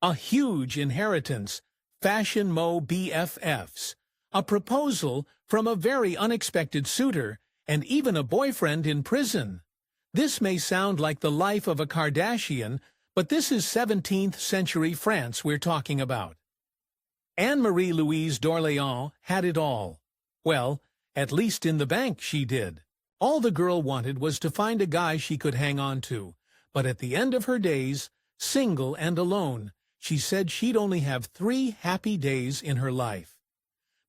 a huge inheritance, fashion mo BFFs, a proposal from a very unexpected suitor, and even a boyfriend in prison. This may sound like the life of a Kardashian, but this is 17th century France we're talking about. Anne-Marie-Louise D'Orléans had it all. Well, at least in the bank she did. All the girl wanted was to find a guy she could hang on to, but at the end of her days, single and alone, she said she'd only have 3 happy days in her life.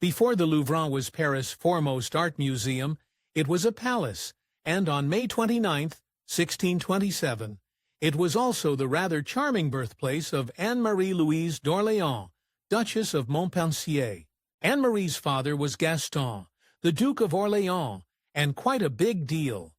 Before the Louvre was Paris' foremost art museum, it was a palace, and on May 29, 1627, it was also the rather charming birthplace of Anne-Marie-Louise D'Orléans, Duchess of Montpensier. Anne-Marie's father was Gaston, the Duke of Orléans, and quite a big deal.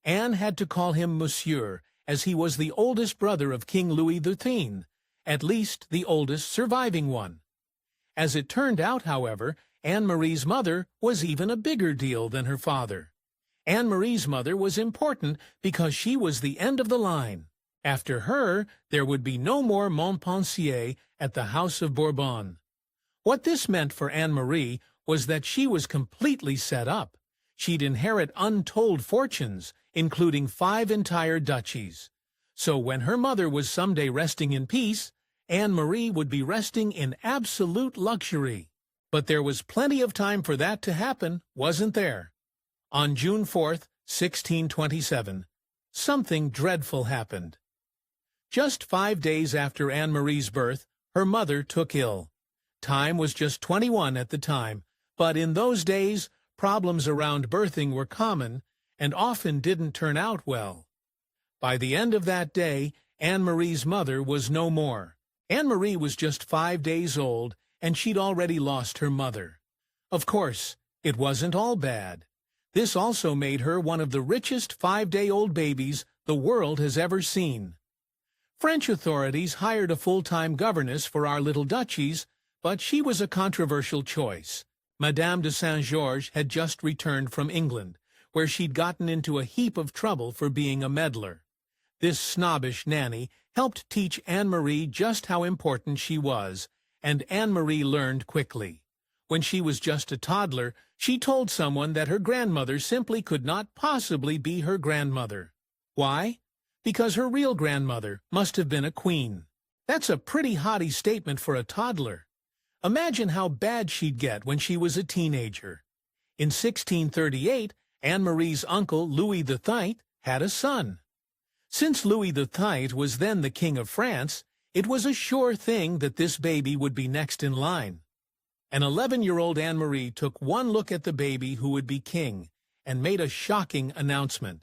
Anne had to call him Monsieur, as he was the oldest brother of King Louis XIII, at least the oldest surviving one. As it turned out, however, Anne-Marie's mother was even a bigger deal than her father. Anne-Marie's mother was important because she was the end of the line. After her, there would be no more Montpensier at the House of Bourbon. What this meant for Anne-Marie was that she was completely set up. She'd inherit untold fortunes, including 5 entire duchies. So when her mother was someday resting in peace, Anne-Marie would be resting in absolute luxury. But there was plenty of time for that to happen, wasn't there? On June 4, 1627, something dreadful happened. Just 5 days after Anne-Marie's birth, her mother took ill. Time was just 21 at the time, but in those days, problems around birthing were common and often didn't turn out well. By the end of that day, Anne-Marie's mother was no more. Anne-Marie was just 5 days old, and she'd already lost her mother. Of course, it wasn't all bad. This also made her one of the richest 5-day-old babies the world has ever seen. French authorities hired a full-time governess for our little duchies, but she was a controversial choice. Madame de Saint-Georges had just returned from England, where she'd gotten into a heap of trouble for being a meddler. This snobbish nanny helped teach Anne-Marie just how important she was, and Anne-Marie learned quickly. When she was just a toddler, she told someone that her grandmother simply could not possibly be her grandmother. Why? Because her real grandmother must have been a queen. That's a pretty haughty statement for a toddler. Imagine how bad she'd get when she was a teenager. In 1638, Anne-Marie's uncle, Louis XIII, had a son. Since Louis XIII was then the King of France, it was a sure thing that this baby would be next in line. An 11-year-old Anne-Marie took one look at the baby who would be king and made a shocking announcement.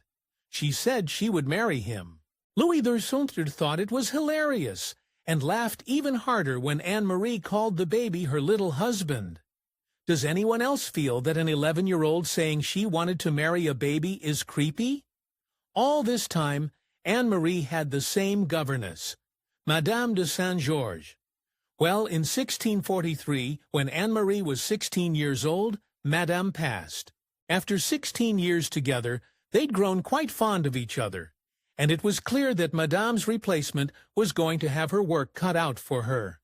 She said she would marry him. Louis XIII thought it was hilarious and laughed even harder when Anne-Marie called the baby her little husband. Does anyone else feel that an 11-year-old saying she wanted to marry a baby is creepy? All this time, Anne-Marie had the same governess, Madame de Saint-Georges. Well, in 1643, when Anne-Marie was 16 years old, Madame passed. After 16 years together, they'd grown quite fond of each other, and it was clear that Madame's replacement was going to have her work cut out for her.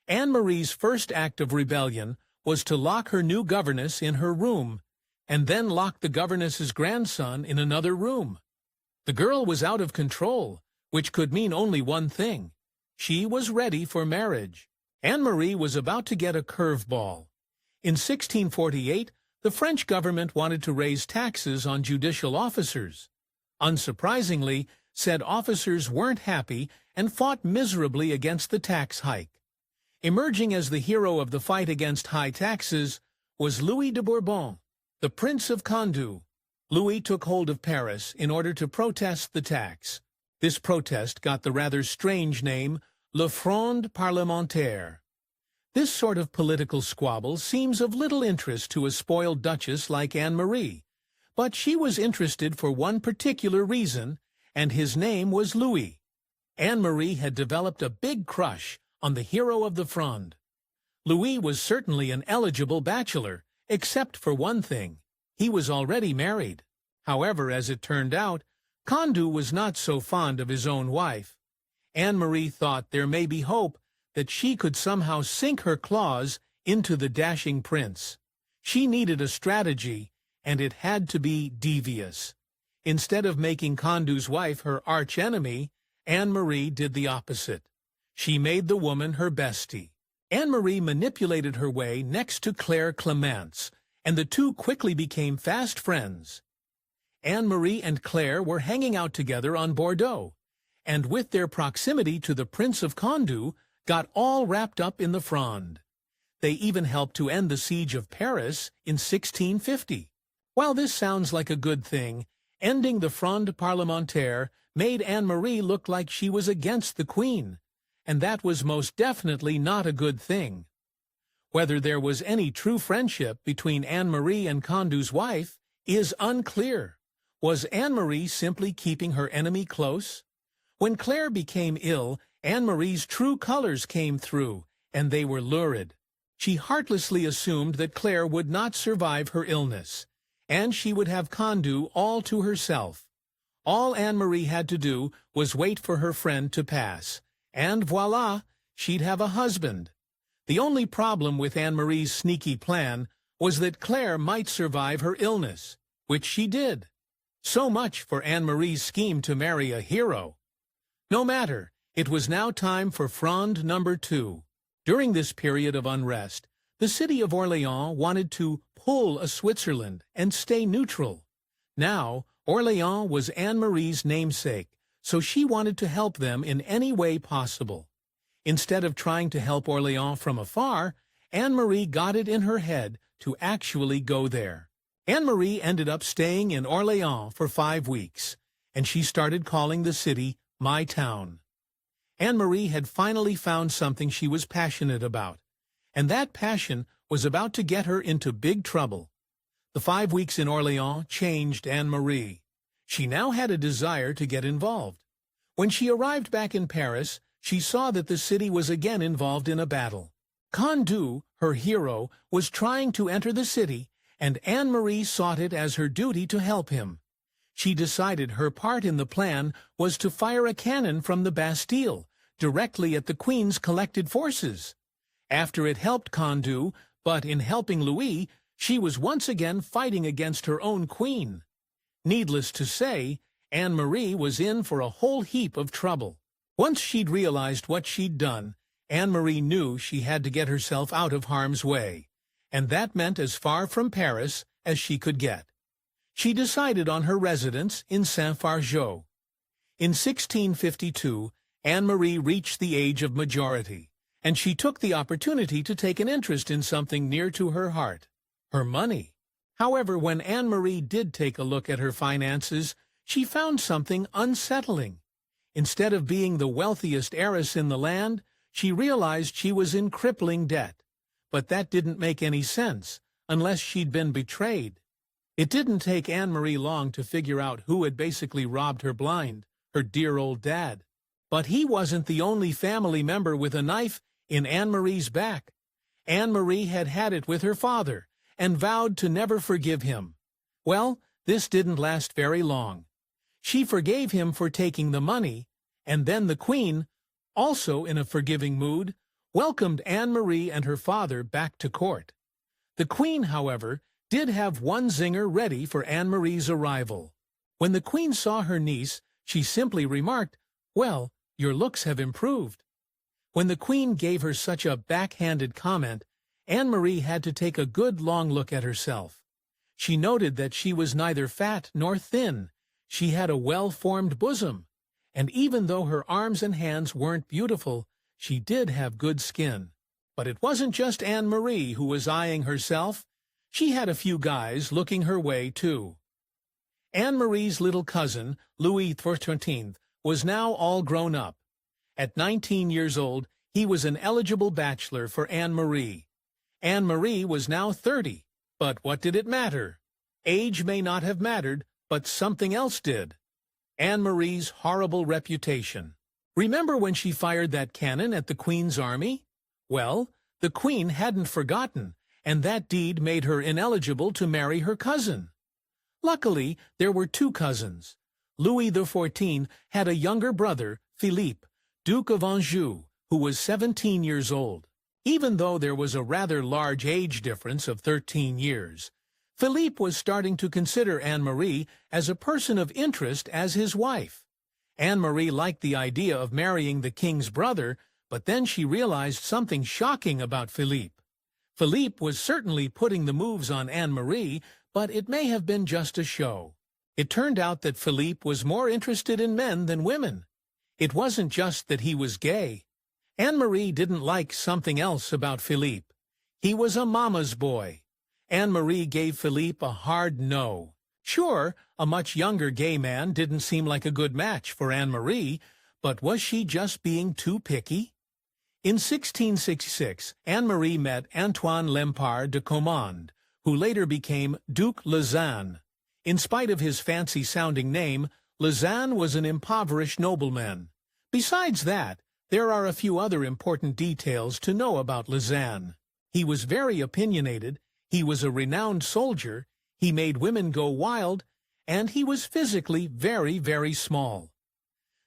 Anne-Marie's first act of rebellion was to lock her new governess in her room, and then lock the governess's grandson in another room. The girl was out of control, which could mean only one thing. She was ready for marriage. Anne-Marie was about to get a curveball. In 1648, the French government wanted to raise taxes on judicial officers. Unsurprisingly, said officers weren't happy and fought miserably against the tax hike. Emerging as the hero of the fight against high taxes was Louis de Bourbon, the Prince of Condé. Louis took hold of Paris in order to protest the tax. This protest got the rather strange name Le Fronde Parlementaire. This sort of political squabble seems of little interest to a spoiled duchess like Anne-Marie, but she was interested for one particular reason, and his name was Louis. Anne-Marie had developed a big crush on the hero of the Fronde. Louis was certainly an eligible bachelor, except for one thing. He was already married. However, as it turned out, Condé was not so fond of his own wife. Anne-Marie thought there may be hope that she could somehow sink her claws into the dashing prince. She needed a strategy, and it had to be devious. Instead of making Condu's wife her arch-enemy, Anne-Marie did the opposite. She made the woman her bestie. Anne-Marie manipulated her way next to Claire Clemence, and the two quickly became fast friends. Anne-Marie and Claire were hanging out together on Bordeaux, and with their proximity to the Prince of Condu, got all wrapped up in the Fronde. They even helped to end the siege of Paris in 1650. While this sounds like a good thing, ending the Fronde Parlementaire made Anne-Marie look like she was against the Queen, and that was most definitely not a good thing. Whether there was any true friendship between Anne-Marie and Condu's wife is unclear. Was Anne-Marie simply keeping her enemy close? When Claire became ill, Anne-Marie's true colors came through, and they were lurid. She heartlessly assumed that Claire would not survive her illness, and she would have Condu all to herself. All Anne-Marie had to do was wait for her friend to pass, and voila, she'd have a husband. The only problem with Anne-Marie's sneaky plan was that Claire might survive her illness, which she did. So much for Anne-Marie's scheme to marry a hero. No matter, it was now time for Fronde number 2. During this period of unrest, the city of Orléans wanted to pull a Switzerland and stay neutral. Now, Orléans was Anne-Marie's namesake, so she wanted to help them in any way possible. Instead of trying to help Orléans from afar, Anne-Marie got it in her head to actually go there. Anne-Marie ended up staying in Orléans for 5 weeks, and she started calling the city My Town. Anne-Marie had finally found something she was passionate about, and that passion was about to get her into big trouble. The 5 weeks in Orléans changed Anne-Marie. She now had a desire to get involved. When she arrived back in Paris, she saw that the city was again involved in a battle. Condu, her hero, was trying to enter the city, and Anne-Marie sought it as her duty to help him. She decided her part in the plan was to fire a cannon from the Bastille, directly at the Queen's collected forces. After it helped Condu, but in helping Louis, she was once again fighting against her own queen. Needless to say, Anne-Marie was in for a whole heap of trouble. Once she'd realized what she'd done, Anne-Marie knew she had to get herself out of harm's way, and that meant as far from Paris as she could get. She decided on her residence in Saint-Fargeau. In 1652, Anne-Marie reached the age of majority, and she took the opportunity to take an interest in something near to her heart, her money. However, when Anne-Marie did take a look at her finances, she found something unsettling. Instead of being the wealthiest heiress in the land, she realized she was in crippling debt. But that didn't make any sense, unless she'd been betrayed. It didn't take Anne-Marie long to figure out who had basically robbed her blind, her dear old dad. But he wasn't the only family member with a knife in Anne-Marie's back. Anne-Marie had had it with her father, and vowed to never forgive him. Well, this didn't last very long. She forgave him for taking the money, and then the Queen, also in a forgiving mood, welcomed Anne-Marie and her father back to court. The Queen, however, did have one zinger ready for Anne-Marie's arrival. When the Queen saw her niece, she simply remarked, "Well, your looks have improved." When the Queen gave her such a backhanded comment, Anne-Marie had to take a good long look at herself. She noted that she was neither fat nor thin. She had a well-formed bosom, and even though her arms and hands weren't beautiful, she did have good skin. But it wasn't just Anne-Marie who was eyeing herself. She had a few guys looking her way, too. Anne-Marie's little cousin, Louis XIV, was now all grown up. At 19 years old, he was an eligible bachelor for Anne-Marie. Anne-Marie was now 30, but what did it matter? Age may not have mattered, but something else did. Anne-Marie's horrible reputation. Remember when she fired that cannon at the Queen's army? Well, the Queen hadn't forgotten, and that deed made her ineligible to marry her cousin. Luckily, there were two cousins. Louis XIV had a younger brother, Philippe, Duke of Anjou, who was 17 years old. Even though there was a rather large age difference of 13 years, Philippe was starting to consider Anne-Marie as a person of interest as his wife. Anne-Marie liked the idea of marrying the king's brother, but then she realized something shocking about Philippe. Philippe was certainly putting the moves on Anne-Marie, but it may have been just a show. It turned out that Philippe was more interested in men than women. It wasn't just that he was gay. Anne-Marie didn't like something else about Philippe. He was a mama's boy. Anne-Marie gave Philippe a hard no. Sure, a much younger gay man didn't seem like a good match for Anne-Marie, but was she just being too picky? In 1666, Anne-Marie met Antoine Lempart de Commande, who later became Duc Lausanne. In spite of his fancy-sounding name, Lausanne was an impoverished nobleman. Besides that, there are a few other important details to know about Lausanne. He was very opinionated, he was a renowned soldier, he made women go wild, and he was physically very, very small.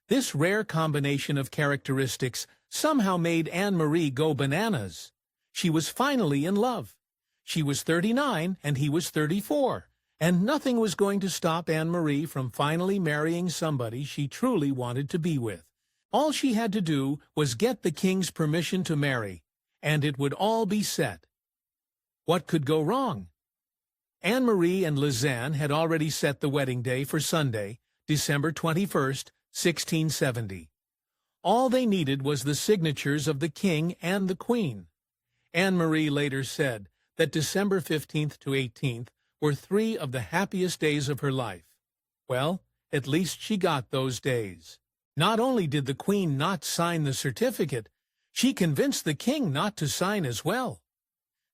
This rare combination of characteristics somehow made Anne-Marie go bananas. She was finally in love. She was 39 and he was 34, and nothing was going to stop Anne-Marie from finally marrying somebody she truly wanted to be with. All she had to do was get the king's permission to marry, and it would all be set. What could go wrong? Anne-Marie and Lausanne had already set the wedding day for Sunday, December 21st, 1670. All they needed was the signatures of the king and the queen. Anne-Marie later said that December 15th to 18th were 3 of the happiest days of her life. Well, at least she got those days. Not only did the queen not sign the certificate, she convinced the king not to sign as well.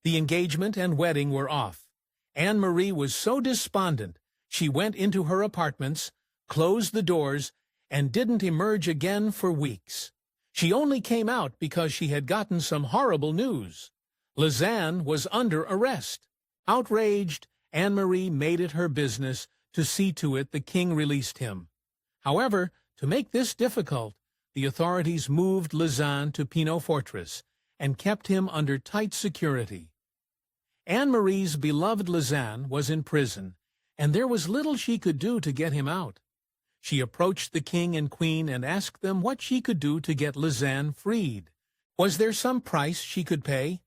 The engagement and wedding were off. Anne-Marie was so despondent, she went into her apartments, closed the doors, and didn't emerge again for weeks. She only came out because she had gotten some horrible news. Lausanne was under arrest. Outraged, Anne-Marie made it her business to see to it the king released him. However, to make this difficult, the authorities moved Lausanne to Pinot Fortress and kept him under tight security. Anne-Marie's beloved Lausanne was in prison, and there was little she could do to get him out. She approached the king and queen and asked them what she could do to get Lausanne freed. Was there some price she could pay?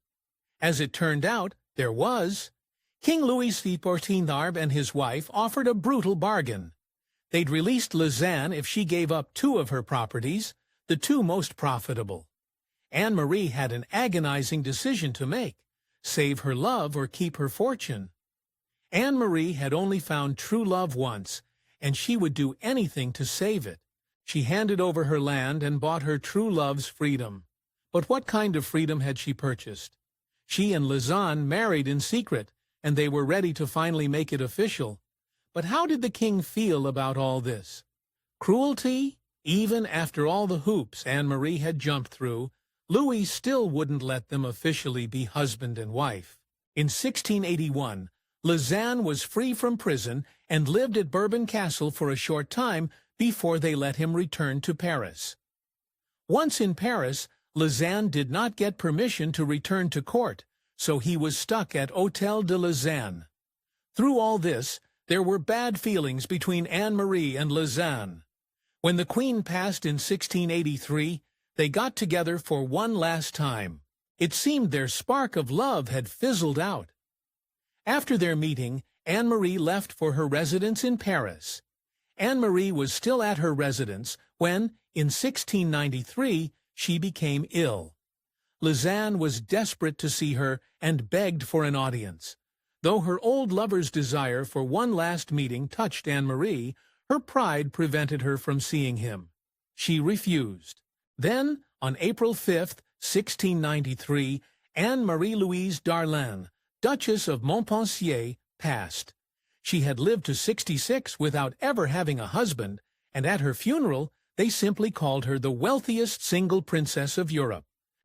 As it turned out, there was. King Louis XIV and his wife offered a brutal bargain. They'd released Lausanne if she gave up 2 of her properties, the 2 most profitable. Anne-Marie had an agonizing decision to make, save her love or keep her fortune. Anne-Marie had only found true love once, and she would do anything to save it. She handed over her land and bought her true love's freedom. But what kind of freedom had she purchased? She and Lausanne married in secret, and they were ready to finally make it official. But how did the king feel about all this? Cruelty? Even after all the hoops Anne-Marie had jumped through, Louis still wouldn't let them officially be husband and wife. In 1681, Lausanne was free from prison and lived at Bourbon Castle for a short time before they let him return to Paris. Once in Paris, Lausanne did not get permission to return to court, so he was stuck at Hôtel de Lausanne. Through all this, there were bad feelings between Anne-Marie and Lausanne. When the Queen passed in 1683, they got together for one last time. It seemed their spark of love had fizzled out. After their meeting, Anne-Marie left for her residence in Paris. Anne-Marie was still at her residence when, in 1693, she became ill. Lausanne was desperate to see her and begged for an audience. Though her old lover's desire for one last meeting touched Anne-Marie, her pride prevented her from seeing him. She refused. Then, on April 5, 1693, Anne-Marie-Louise D'Orléans, Duchess of Montpensier, passed. She had lived to 66 without ever having a husband, and at her funeral they simply called her the wealthiest single princess of Europe.